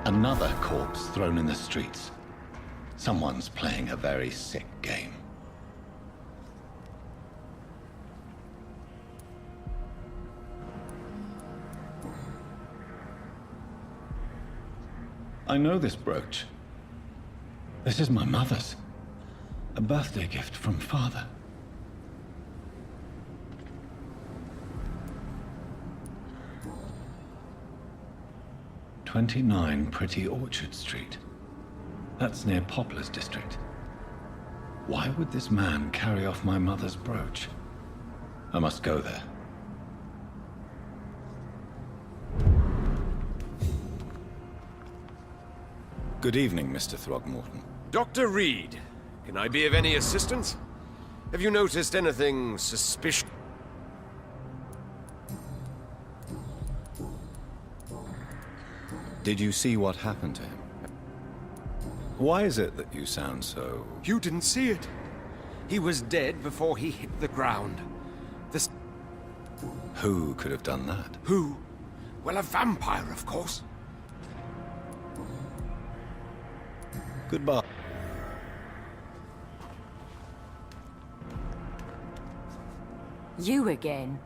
Another corpse thrown in the streets. Someone's playing a very sick game. I know this brooch. This is my mother's. A birthday gift from father. "29 Pretty Orchard Street. That's near Poplar's district. Why would this man carry off my mother's brooch? I must go there. Good evening, Mr. Throgmorton. Dr. Reid, can I be of any assistance? Have you noticed anything suspicious? Did you see what happened to him? Why is it that you sound so... You didn't see it. He was dead before he hit the ground. Who could have done that? Who? Well, a vampire, of course. Goodbye. You again?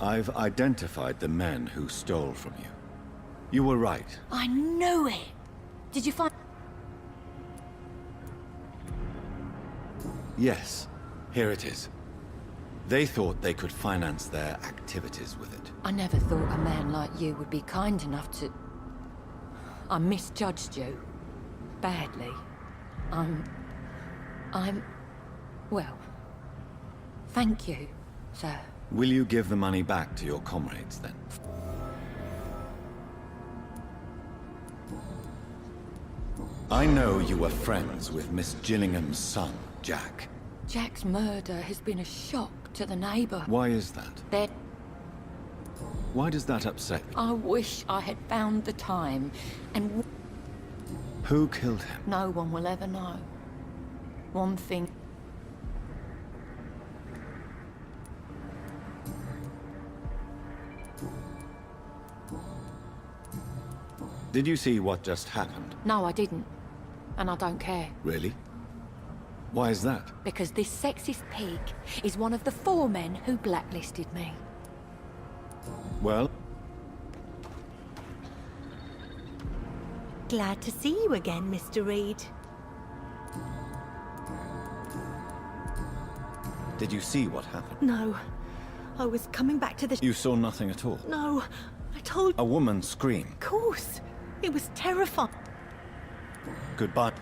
I've identified the men who stole from you. You were right. I knew it! Did you find... Yes, here it is. They thought they could finance their activities with it. I never thought a man like you would be kind enough to... I misjudged you. Badly. Well... Thank you, sir. Will you give the money back to your comrades, then? I know you were friends with Miss Gillingham's son, Jack. Jack's murder has been a shock to the neighbour. Why is that? They're... Why does that upset you? I wish I had found the time, and... Who killed him? No one will ever know. One thing... Did you see what just happened? No, I didn't. And I don't care. Really? Why is that? Because this sexist pig is one of the 4 men who blacklisted me. Well? Glad to see you again, Mr. Reid. Did you see what happened? No. I was coming back to the... You saw nothing at all? No. I told... A woman scream. Of course. It was terrifying. Goodbye.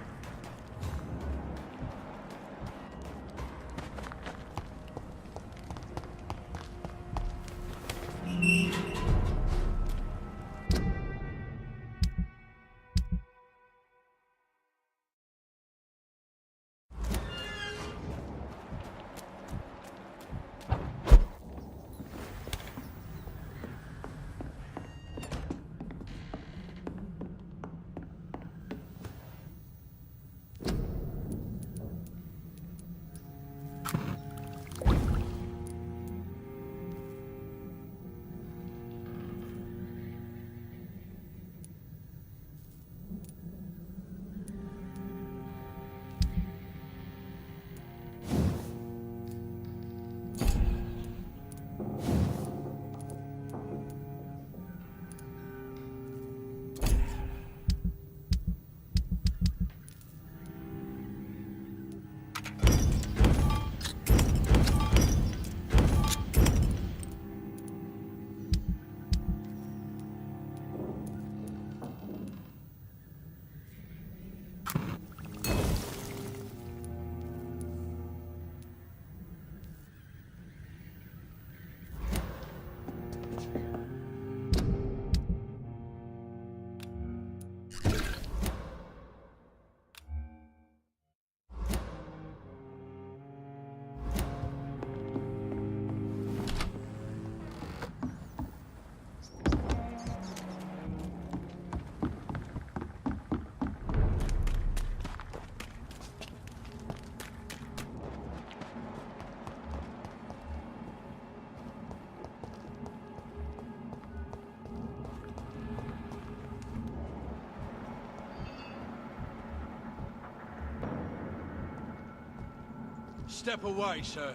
step away, sir.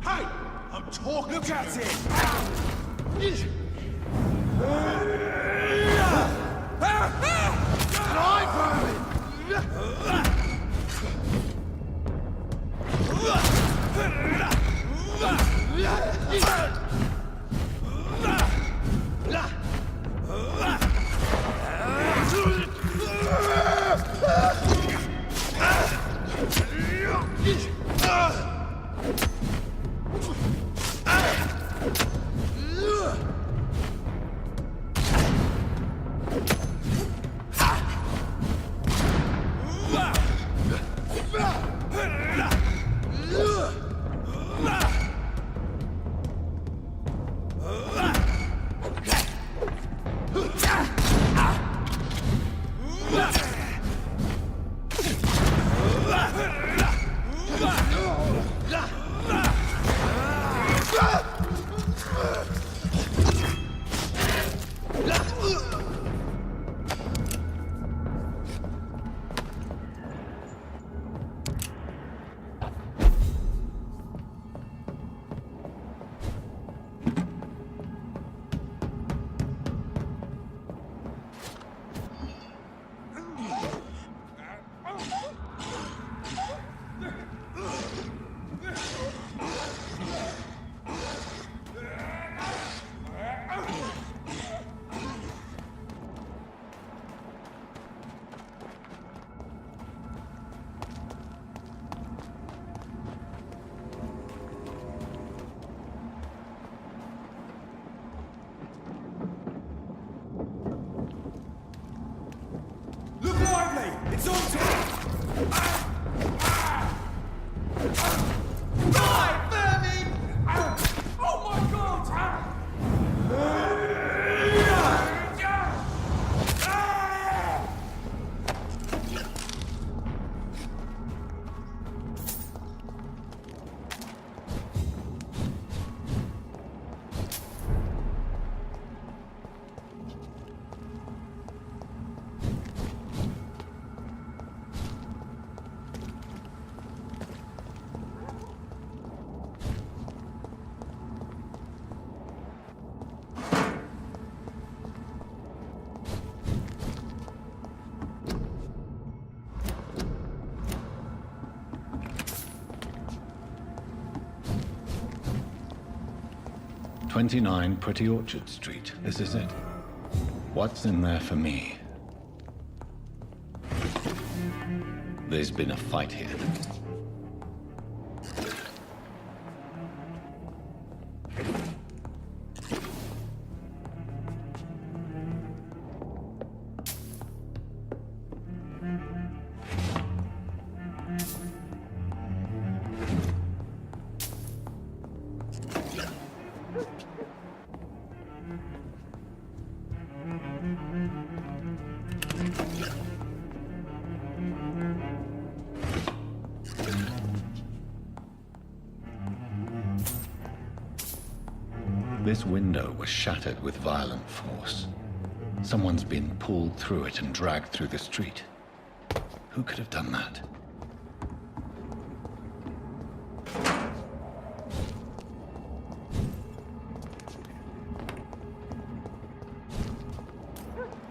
Hey! I'm talking. Look at it! Look lively! It's on time! Die, vermin! Oh my god! "29 Pretty Orchard Street. This is it. What's in there for me?" There's been a fight here. This window was shattered with violent force. Someone's been pulled through it and dragged through the street. Who could have done that?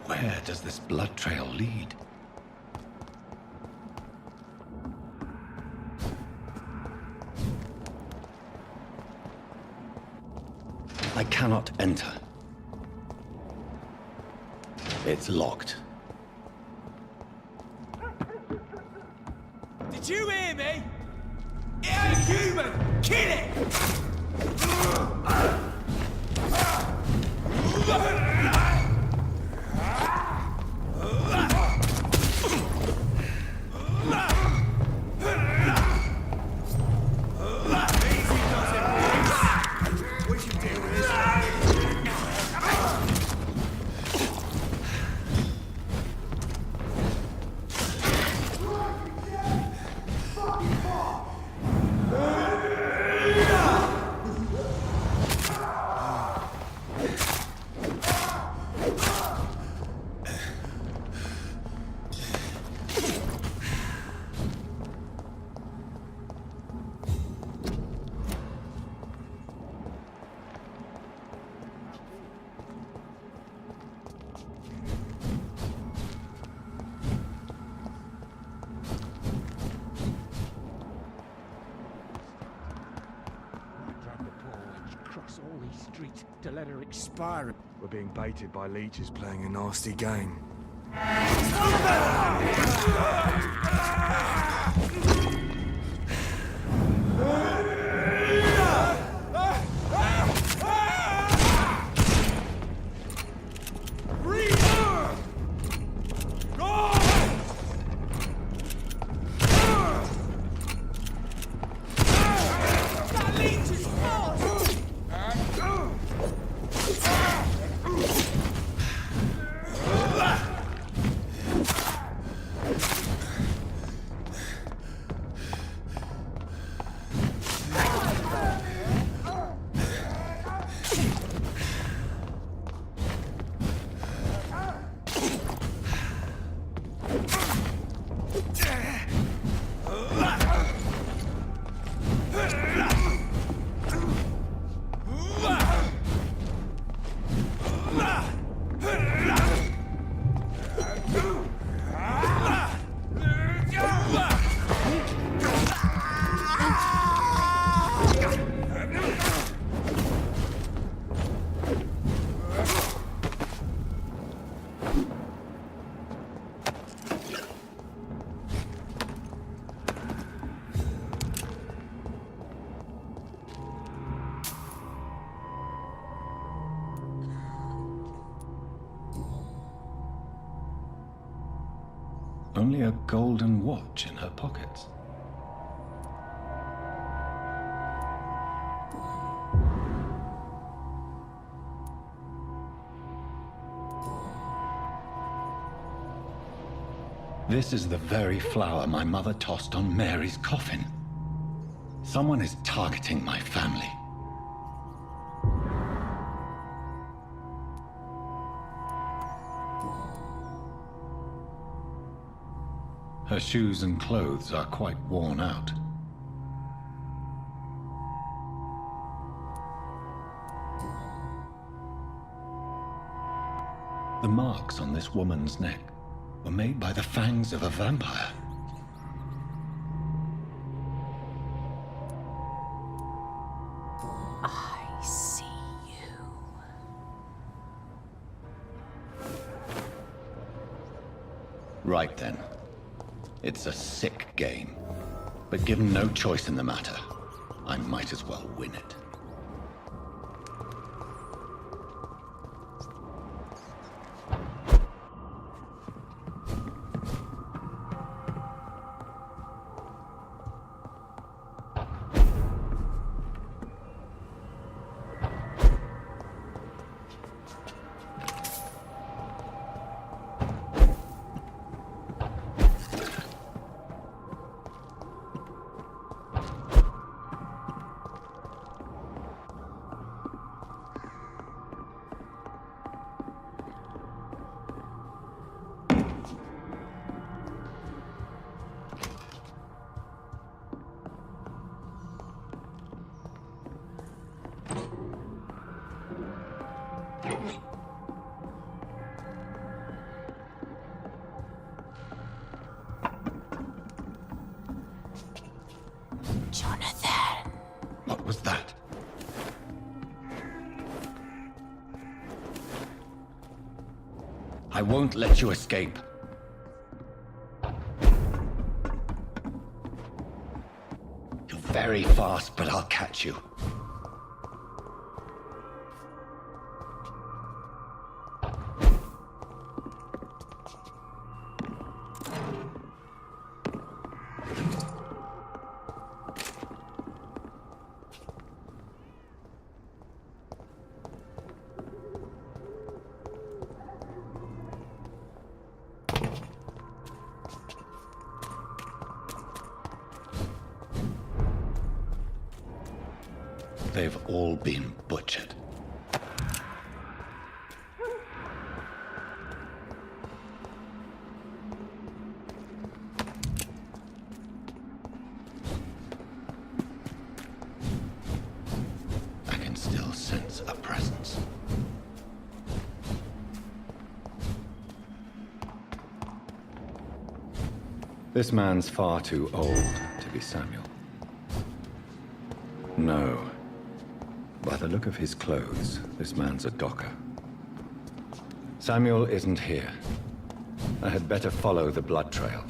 Where does this blood trail lead? I cannot enter. It's locked. Did you hear me? It ain't human! Kill it! let her expire. We're being baited by leeches playing a nasty game. Only a golden watch in her pockets. This is the very flower my mother tossed on Mary's coffin. Someone is targeting my family. Her shoes and clothes are quite worn out. The marks on this woman's neck were made by the fangs of a vampire. I see you. Right then. It's a sick game. But given no choice in the matter, I might as well win it. Jonathan. What was that? I won't let you escape. You're very fast, but I'll catch you. They've all been butchered. I can still sense a presence. This man's far too old to be Samuel. No. But the look of his clothes, this man's a docker. Samuel isn't here. I had better follow the blood trail.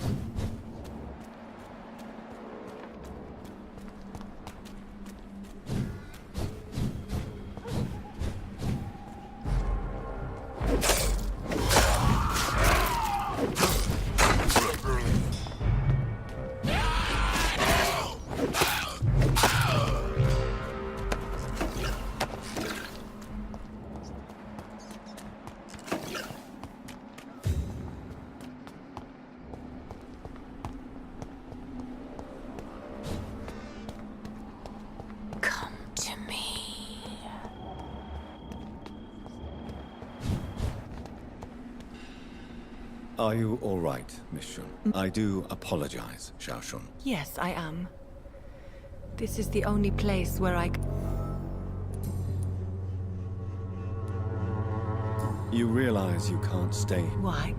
Come to me. Are you all right, Miss Shun? I do apologize, Xiao Shun. Yes, I am. This is the only place where You realize you can't stay. Why?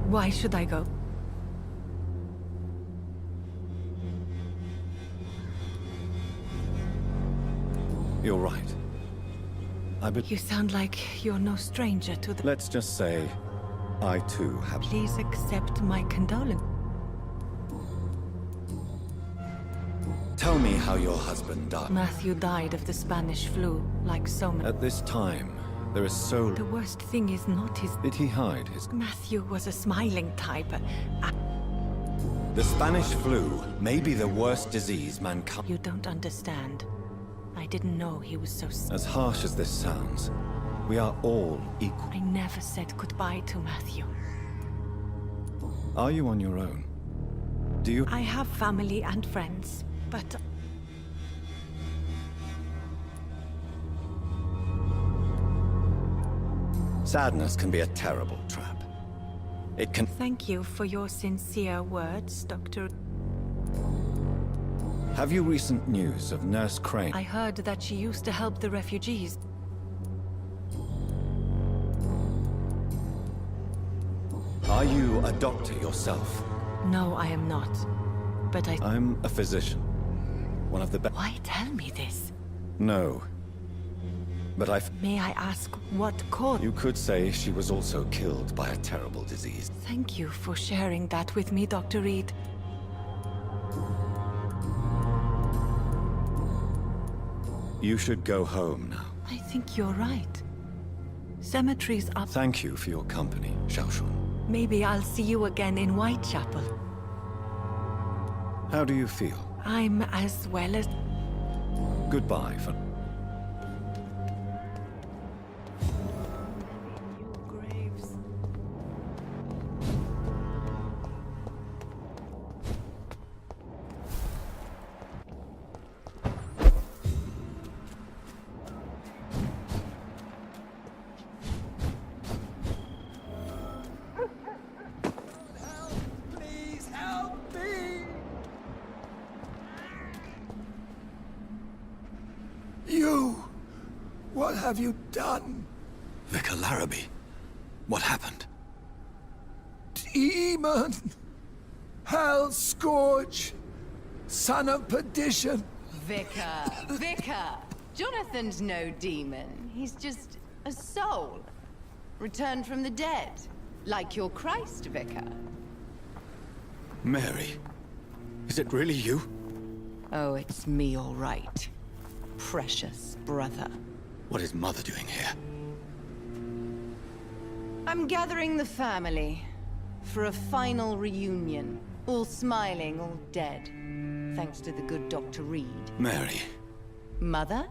Why should I go? You're right. You sound like you're no stranger to the... Let's just say, I too have... Please accept my condolence. Tell me how your husband died. Matthew died of the Spanish flu, like so many... At this time, there is so... The worst thing is not his... Did he hide his... Matthew was a smiling type. The Spanish flu may be the worst disease mankind... You don't understand. I didn't know he was so... As harsh as this sounds, we are all equal. I never said goodbye to Matthew. Are you on your own? Do you... I have family and friends, but... Sadness can be a terrible trap. It can... Thank you for your sincere words, Dr. Have you recent news of Nurse Crane? I heard that she used to help the refugees. Are you a doctor yourself? No, I am not. But I'm a physician. One of the best... Why tell me this? No. But May I ask what caused... You could say she was also killed by a terrible disease. Thank you for sharing that with me, Dr. Reid. You should go home now. I think you're right. Cemeteries are... Thank you for your company, Xiao Shun. Maybe I'll see you again in Whitechapel. How do you feel? I'm as well as... Goodbye for... Graves. Please help me! You! What have you done? Vicar Larrabee. What happened? Demon! Hell scourge! Son of perdition! Vicar! Jonathan's no demon. He's just a soul. Returned from the dead. Like your Christ, Vicar. Mary. Is it really you? Oh, it's me, all right. Precious brother. What is Mother doing here? I'm gathering the family for a final reunion. All smiling, all dead. Thanks to the good Dr. Reid. Mary. Mother,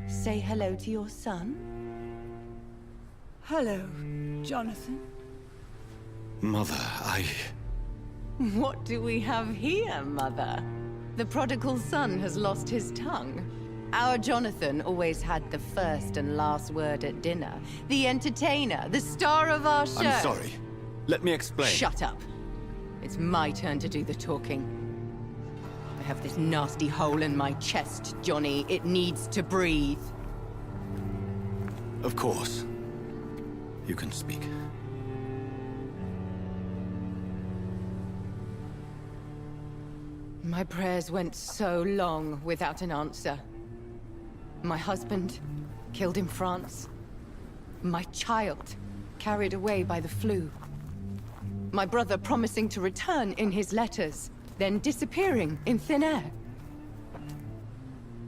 say hello to your son. Hello, Jonathan. Mother, What do we have here, Mother? The prodigal son has lost his tongue. Our Jonathan always had the first and last word at dinner. The entertainer, the star of our show. I'm sorry. Let me explain. Shut up. It's my turn to do the talking. I have this nasty hole in my chest, Johnny. It needs to breathe. Of course. You can speak. My prayers went so long without an answer. My husband, killed in France. My child, carried away by the flu. My brother promising to return in his letters, then disappearing in thin air.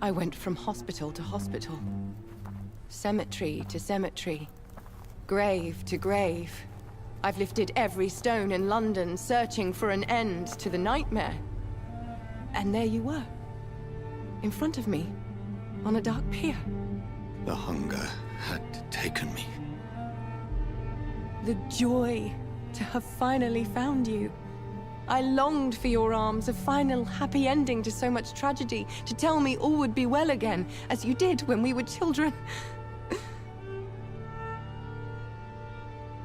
I went from hospital to hospital. Cemetery to cemetery. Grave to grave. I've lifted every stone in London, searching for an end to the nightmare. And there you were. In front of me, on a dark pier. The hunger had taken me. The joy to have finally found you. I longed for your arms, a final happy ending to so much tragedy, to tell me all would be well again, as you did when we were children.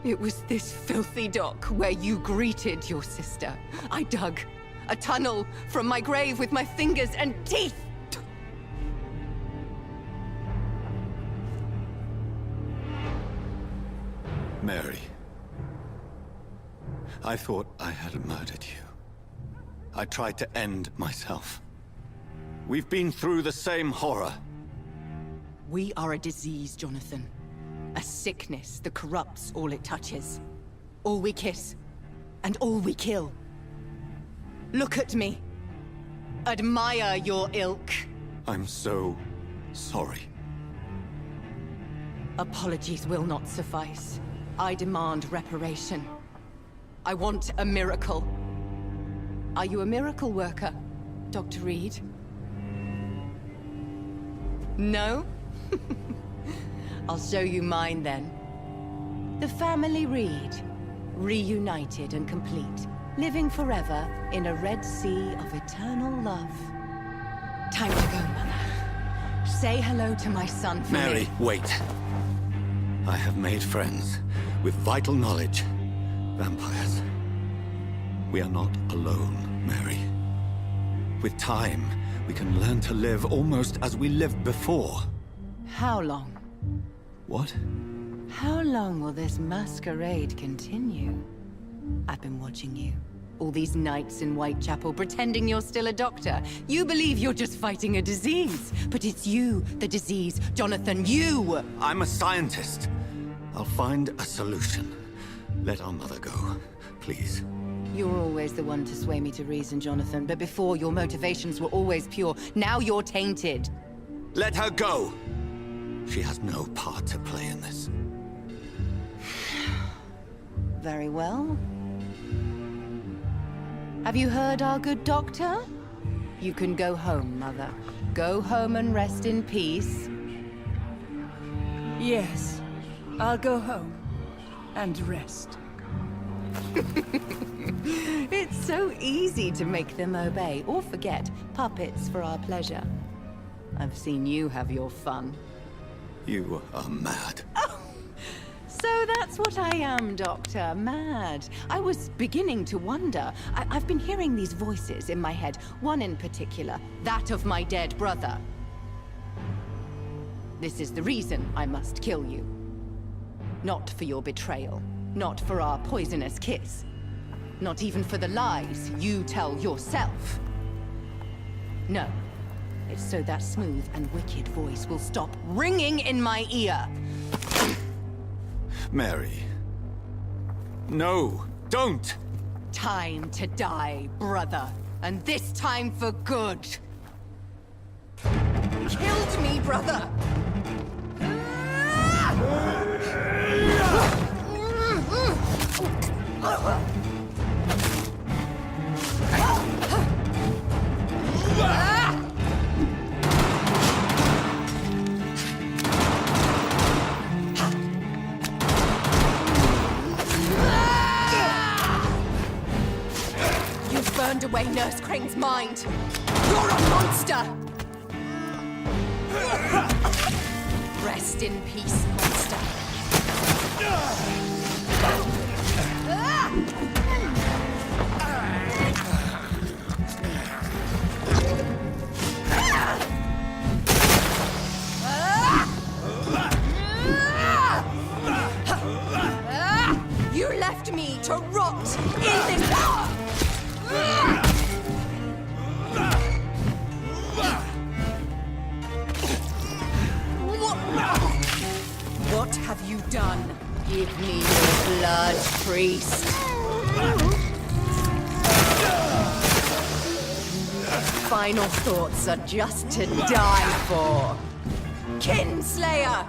It was this filthy dock where you greeted your sister. I dug a tunnel from my grave with my fingers and teeth. Mary. I thought I had murdered you. I tried to end myself. We've been through the same horror. We are a disease, Jonathan. A sickness that corrupts all it touches. All we kiss, and all we kill. Look at me. Admire your ilk. I'm so sorry. Apologies will not suffice. I demand reparation. I want a miracle. Are you a miracle worker, Dr. Reid? No? I'll show you mine then. The family Reid, reunited and complete, living forever in a red sea of eternal love. Time to go, Mother. Say hello to my son for me. Mary, wait. I have made friends with vital knowledge. Vampires. We are not alone, Mary. With time, we can learn to live almost as we lived before. How long? What? How long will this masquerade continue? I've been watching you. All these nights in Whitechapel, pretending you're still a doctor. You believe you're just fighting a disease. But it's you, the disease. Jonathan, you! I'm a scientist. I'll find a solution. Let our mother go, please. You're always the one to sway me to reason, Jonathan. But before, your motivations were always pure. Now you're tainted. Let her go! She has no part to play in this. Very well. Have you heard our good doctor? You can go home, Mother. Go home and rest in peace. Yes, I'll go home and rest. It's so easy to make them obey or forget. Puppets for our pleasure. I've seen you have your fun. You are mad. So that's what I am, Doctor. Mad. I was beginning to wonder. I've been hearing these voices in my head. One in particular, that of my dead brother. This is the reason I must kill you. Not for your betrayal. Not for our poisonous kiss. Not even for the lies you tell yourself. No. It's so that smooth and wicked voice will stop ringing in my ear. Mary. No, don't! Time to die, brother. And this time for good. Killed me, brother! You've burned away Nurse Crane's mind. You're a monster! Rest in peace, monster. You left me to rot in this... Give me your blood, priest. Final thoughts are just to die for. Kinslayer!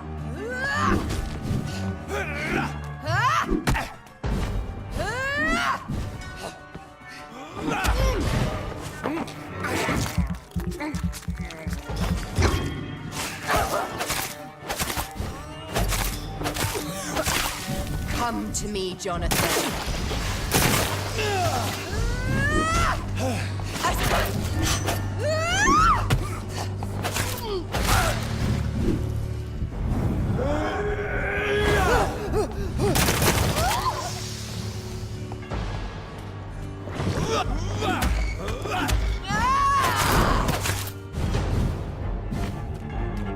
Come to me, Jonathan.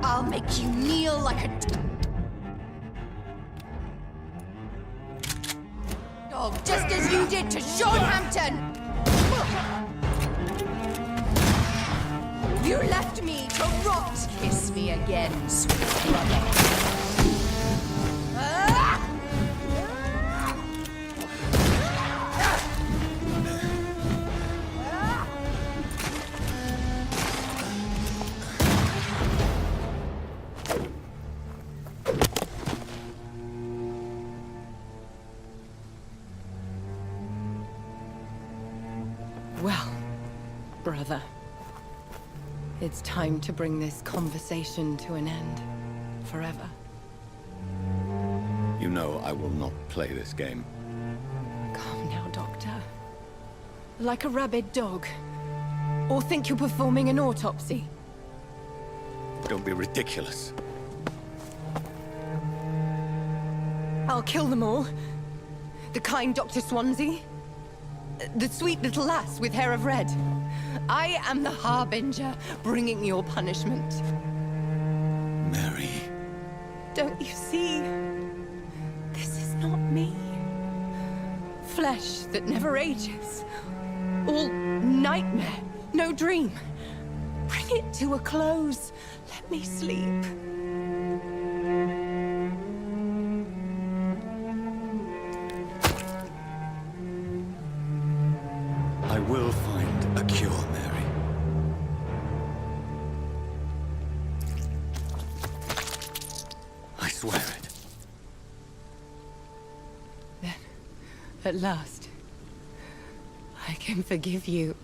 I'll make you kneel like a dog, just as you did to Hampton. You left me to rot. Kiss me again, sweet brother. Well, brother, it's time to bring this conversation to an end. Forever. You know I will not play this game. Calm now, Doctor. Like a rabid dog. Or think you're performing an autopsy. Don't be ridiculous. I'll kill them all. The kind Dr. Swansea. The sweet little lass with hair of red. I am the Harbinger, bringing your punishment. Mary. Don't you see? This is not me. Flesh that never ages. All nightmare, no dream. Bring it to a close. Let me sleep. I will find a cure, Mary. I swear it. Then, at last, I can forgive you.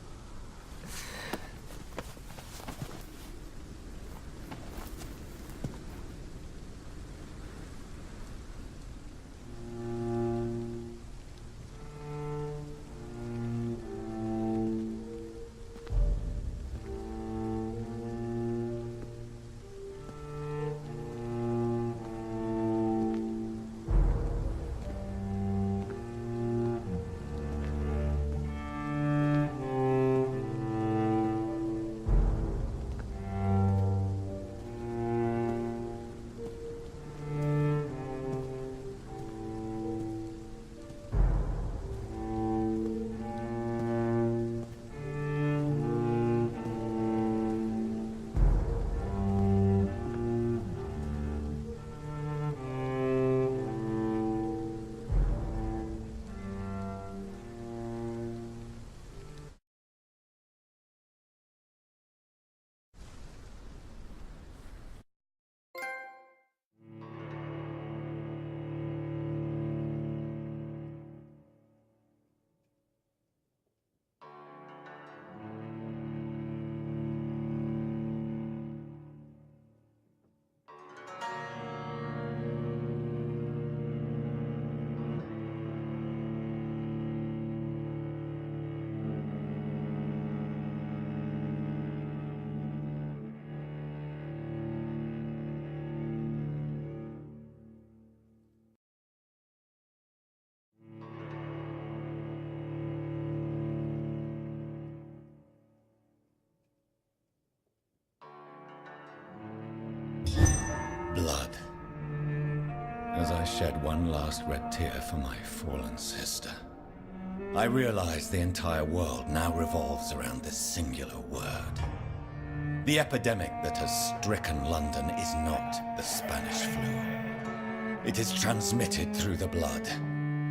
Blood. As I shed one last red tear for my fallen sister, I realize the entire world now revolves around this singular word. The epidemic that has stricken London is not the Spanish flu. It is transmitted through the blood,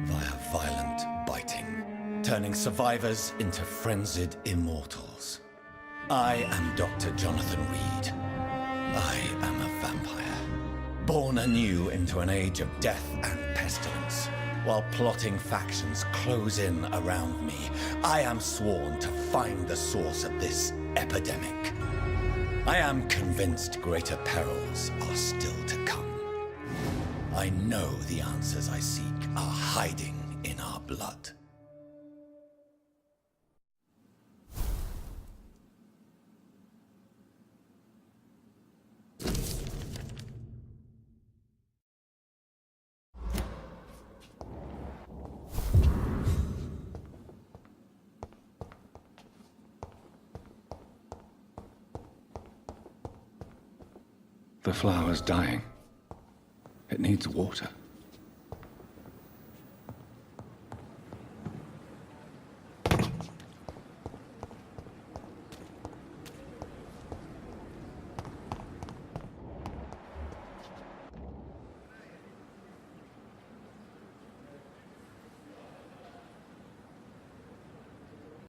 via violent biting, turning survivors into frenzied immortals. I am Dr. Jonathan Reid. I am a vampire, born anew into an age of death and pestilence. While plotting factions close in around me, I am sworn to find the source of this epidemic. I am convinced greater perils are still to come. I know the answers I seek are hiding in our blood. The flower's dying. It needs water.